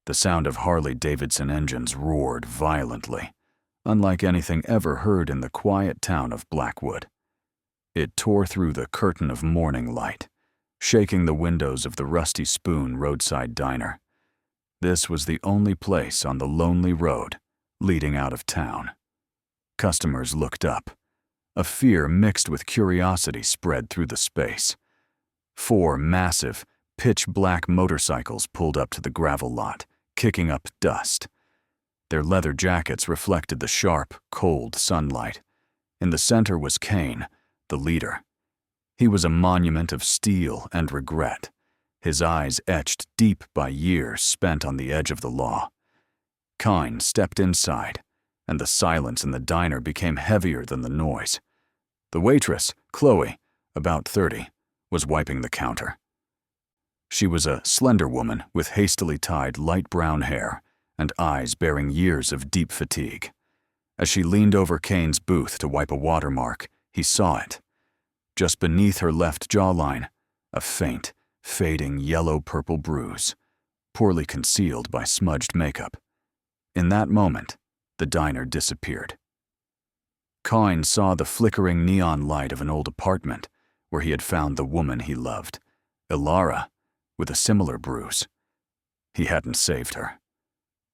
The sound of Harley-Davidson engines roared violently, unlike anything ever heard in the quiet town of Blackwood. It tore through the curtain of morning light, shaking the windows of the Rusty Spoon roadside diner. This was the only place on the lonely road leading out of town. Customers looked up. A fear mixed with curiosity spread through the space. 4 massive, pitch-black motorcycles pulled up to the gravel lot, kicking up dust. Their leather jackets reflected the sharp, cold sunlight. In the center was Kane, the leader. He was a monument of steel and regret, his eyes etched deep by years spent on the edge of the law. Kine stepped inside, and the silence in the diner became heavier than the noise. The waitress, Chloe, about 30, was wiping the counter. She was a slender woman with hastily tied light brown hair and eyes bearing years of deep fatigue. As she leaned over Kane's booth to wipe a watermark, he saw it. Just beneath her left jawline, a faint, fading yellow-purple bruise, poorly concealed by smudged makeup. In that moment, the diner disappeared. Kine saw the flickering neon light of an old apartment where he had found the woman he loved, Ilara, with a similar bruise. He hadn't saved her.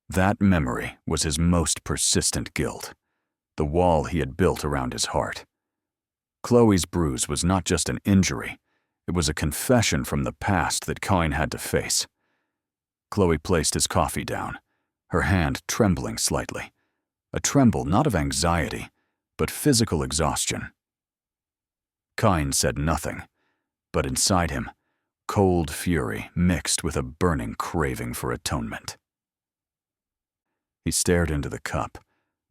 That memory was his most persistent guilt, the wall he had built around his heart. Chloe's bruise was not just an injury, it was a confession from the past that Kine had to face. Chloe placed his coffee down, her hand trembling slightly, a tremble not of anxiety, but physical exhaustion. Kine said nothing, but inside him, cold fury mixed with a burning craving for atonement. He stared into the cup,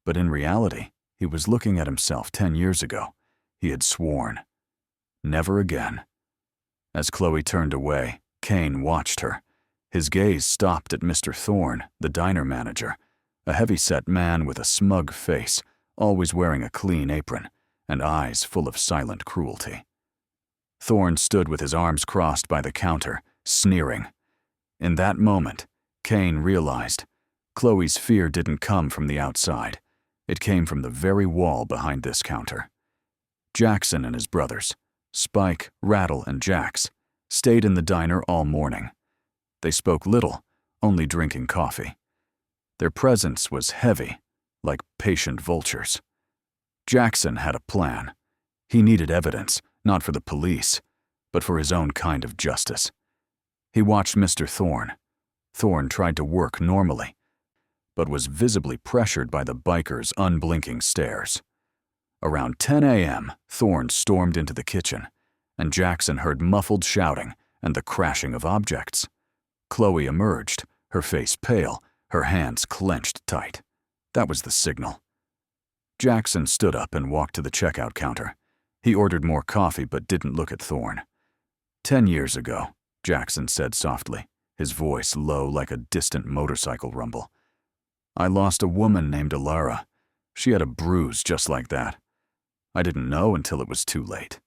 but in reality, he was looking at himself 10 years ago. He had sworn. Never again. As Chloe turned away, Kane watched her. His gaze stopped at Mr. Thorne, the diner manager, a heavy-set man with a smug face, always wearing a clean apron, and eyes full of silent cruelty. Thorne stood with his arms crossed by the counter, sneering. In that moment, Kane realized Chloe's fear didn't come from the outside. It came from the very wall behind this counter. Jackson and his brothers, Spike, Rattle, and Jax, stayed in the diner all morning. They spoke little, only drinking coffee. Their presence was heavy, like patient vultures. Jackson had a plan. He needed evidence, not for the police, but for his own kind of justice. He watched Mr. Thorne. Thorne tried to work normally, but was visibly pressured by the biker's unblinking stares. Around 10 a.m., Thorne stormed into the kitchen, and Jackson heard muffled shouting and the crashing of objects. Chloe emerged, her face pale, her hands clenched tight. That was the signal. Jackson stood up and walked to the checkout counter. He ordered more coffee but didn't look at Thorne. 10 years ago, Jackson said softly, his voice low like a distant motorcycle rumble. I lost a woman named Ilara. She had a bruise just like that. I didn't know until it was too late.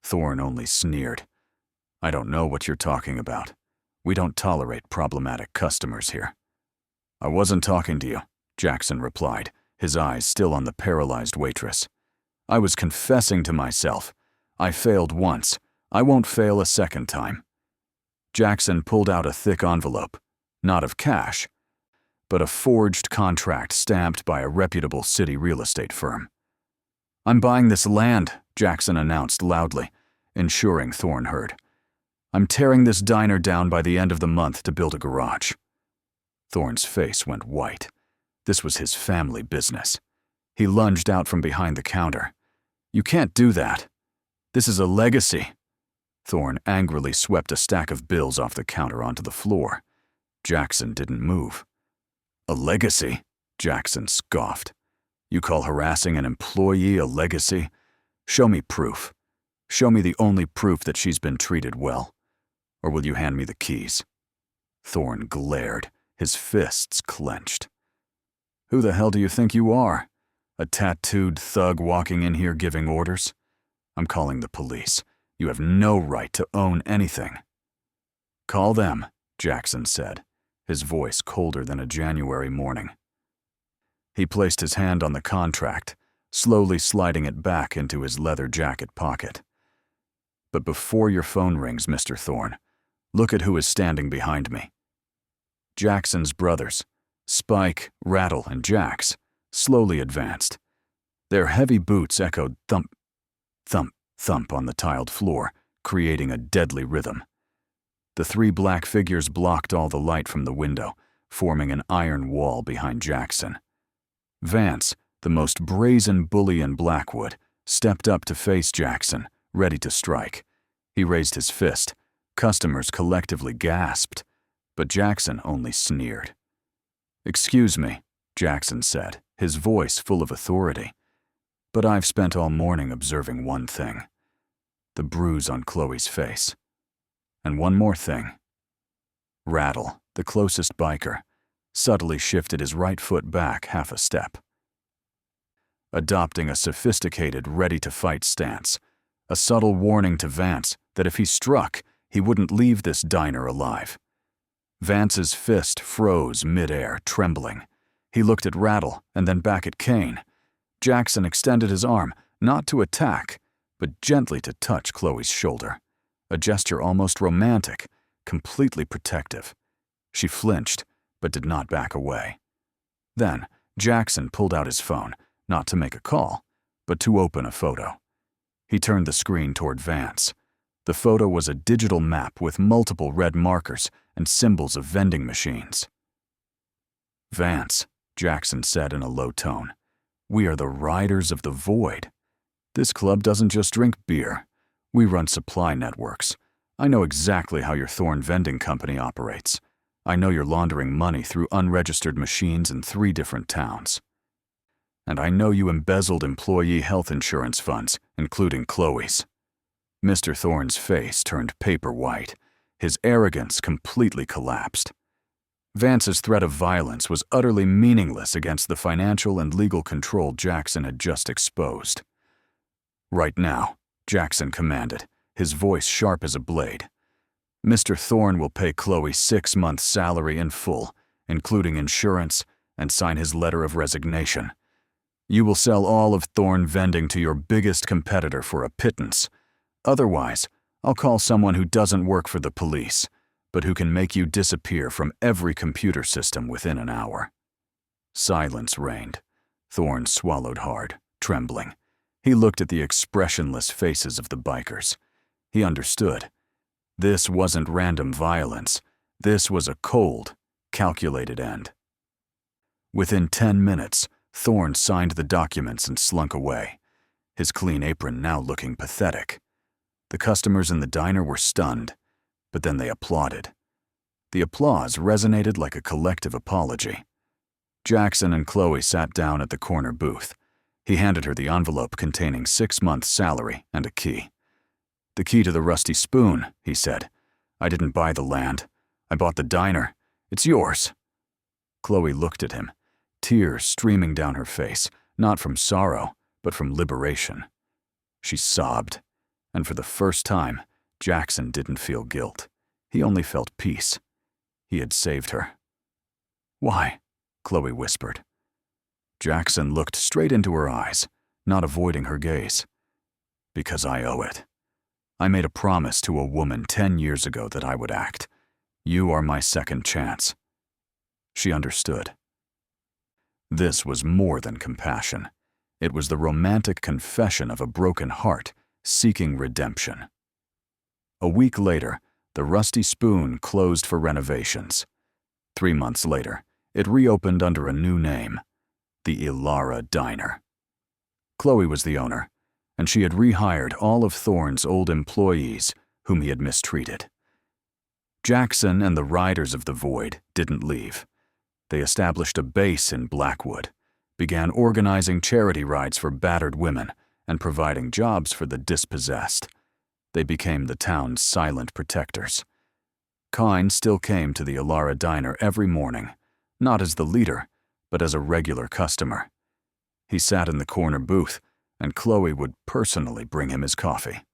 Thorne only sneered. I don't know what you're talking about. We don't tolerate problematic customers here. I wasn't talking to you, Jackson replied, his eyes still on the paralyzed waitress. I was confessing to myself. I failed once. I won't fail a second time. Jackson pulled out a thick envelope, not of cash, but a forged contract stamped by a reputable city real estate firm. I'm buying this land, Jackson announced loudly, ensuring Thorne heard. I'm tearing this diner down by the end of the month to build a garage. Thorne's face went white. This was his family business. He lunged out from behind the counter. You can't do that. This is a legacy. Thorne angrily swept a stack of bills off the counter onto the floor. Jackson didn't move. A legacy? Jackson scoffed. You call harassing an employee a legacy? Show me proof. Show me the only proof that she's been treated well. Or will you hand me the keys? Thorne glared, his fists clenched. Who the hell do you think you are? A tattooed thug walking in here giving orders? I'm calling the police. You have no right to own anything. Call them, Jackson said, his voice colder than a January morning. He placed his hand on the contract, slowly sliding it back into his leather jacket pocket. But before your phone rings, Mr. Thorne, look at who is standing behind me. Jackson's brothers, Spike, Rattle, and Jax, slowly advanced. Their heavy boots echoed thump, thump, thump on the tiled floor, creating a deadly rhythm. The three black figures blocked all the light from the window, forming an iron wall behind Jackson. Vance, the most brazen bully in Blackwood, stepped up to face Jackson, ready to strike. He raised his fist. Customers collectively gasped, but Jackson only sneered. "Excuse me," Jackson said, his voice full of authority, "but I've spent all morning observing one thing. The bruise on Chloe's face. And one more thing." Rattle, the closest biker, subtly shifted his right foot back half a step, adopting a sophisticated, ready-to-fight stance, a subtle warning to Vance that if he struck, he wouldn't leave this diner alive. Vance's fist froze mid-air, trembling. He looked at Rattle and then back at Kane. Jackson extended his arm, not to attack, but gently to touch Chloe's shoulder, a gesture almost romantic, completely protective. She flinched, but did not back away. Then, Jackson pulled out his phone, not to make a call, but to open a photo. He turned the screen toward Vance. The photo was a digital map with multiple red markers and symbols of vending machines. "Vance," Jackson said in a low tone, "we are the Riders of the Void. This club doesn't just drink beer. We run supply networks. I know exactly how your Thorne vending company operates. I know you're laundering money through unregistered machines in 3 different towns. And I know you embezzled employee health insurance funds, including Chloe's." Mr. Thorne's face turned paper white. His arrogance completely collapsed. Vance's threat of violence was utterly meaningless against the financial and legal control Jackson had just exposed. "Right now," Jackson commanded, his voice sharp as a blade, "Mr. Thorne will pay Chloe 6 months' salary in full, including insurance, and sign his letter of resignation. You will sell all of Thorne Vending to your biggest competitor for a pittance. Otherwise, I'll call someone who doesn't work for the police, but who can make you disappear from every computer system within an hour." Silence reigned. Thorne swallowed hard, trembling. He looked at the expressionless faces of the bikers. He understood. This wasn't random violence. This was a cold, calculated end. Within 10 minutes, Thorne signed the documents and slunk away, his clean apron now looking pathetic. The customers in the diner were stunned, but then they applauded. The applause resonated like a collective apology. Jackson and Chloe sat down at the corner booth. He handed her the envelope containing 6 months' salary and a key. "The key to the Rusty Spoon," he said. "I didn't buy the land. I bought the diner. It's yours." Chloe looked at him, tears streaming down her face, not from sorrow, but from liberation. She sobbed, and for the first time, Jackson didn't feel guilt. He only felt peace. He had saved her. "Why?" Chloe whispered. Jackson looked straight into her eyes, not avoiding her gaze. "Because I owe it. I made a promise to a woman 10 years ago that I would act. You are my second chance." She understood. This was more than compassion. It was the romantic confession of a broken heart seeking redemption. A week later, the Rusty Spoon closed for renovations. 3 months later, it reopened under a new name, the Ilara Diner. Chloe was the owner, and she had rehired all of Thorne's old employees whom he had mistreated. Jackson and the Riders of the Void didn't leave. They established a base in Blackwood, began organizing charity rides for battered women, and providing jobs for the dispossessed. They became the town's silent protectors. Kyne still came to the Ilara Diner every morning, not as the leader, but as a regular customer. He sat in the corner booth, and Chloe would personally bring him his coffee.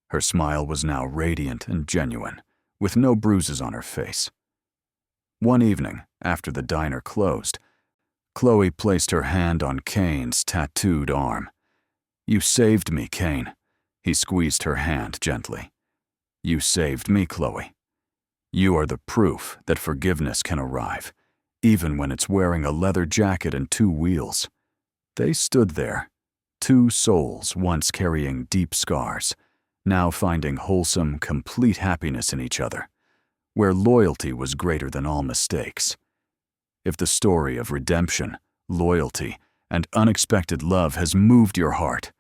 Her smile was now radiant and genuine, with no bruises on her face. One evening, after the diner closed, Chloe placed her hand on Kane's tattooed arm. "You saved me, Kane." He squeezed her hand gently. "You saved me, Chloe. You are the proof that forgiveness can arrive, even when it's wearing a leather jacket and two wheels." They stood there, two souls once carrying deep scars, now finding wholesome, complete happiness in each other, where loyalty was greater than all mistakes. If the story of redemption, loyalty, and unexpected love has moved your heart,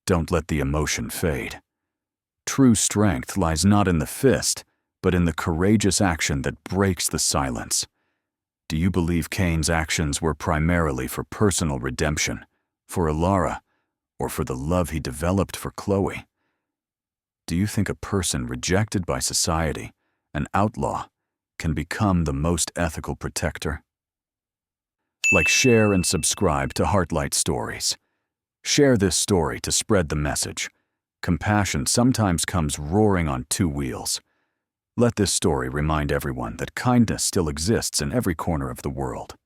don't let the emotion fade. True strength lies not in the fist, but in the courageous action that breaks the silence. Do you believe Kane's actions were primarily for personal redemption, for Alara, or for the love he developed for Chloe? Do you think a person rejected by society, an outlaw, can become the most ethical protector? Like, share and subscribe to Heartlight Stories. Share this story to spread the message. Compassion sometimes comes roaring on two wheels. Let this story remind everyone that kindness still exists in every corner of the world.